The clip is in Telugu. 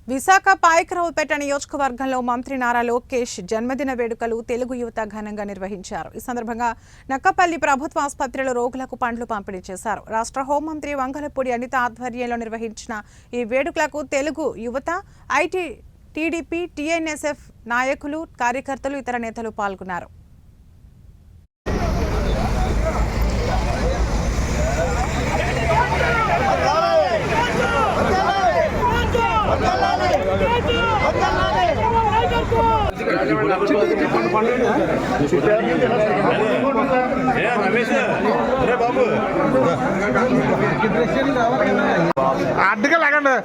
విశాఖ పాయకరావుపేట నియోజకవర్గంలో మంత్రి నారా లోకేష్ జన్మదిన వేడుకలు తెలుగు యువత ఘనంగా నిర్వహించారు. ఈ సందర్భంగా నక్కపల్లి ప్రభుత్వ ఆసుపత్రిలో రోగులకు పండ్లు పంపిణీ చేశారు. రాష్ట్ర హోంమంత్రి వంగలపూడి అనిత ఆధ్వర్యంలో నిర్వహించిన ఈ వేడుకలకు తెలుగు యువత, ఐటీ, టీడీపీ, టీఎన్ఎస్ఎఫ్ నాయకులు, కార్యకర్తలు, ఇతర నేతలు పాల్గొన్నారు. అడ్డుగా లాగండి.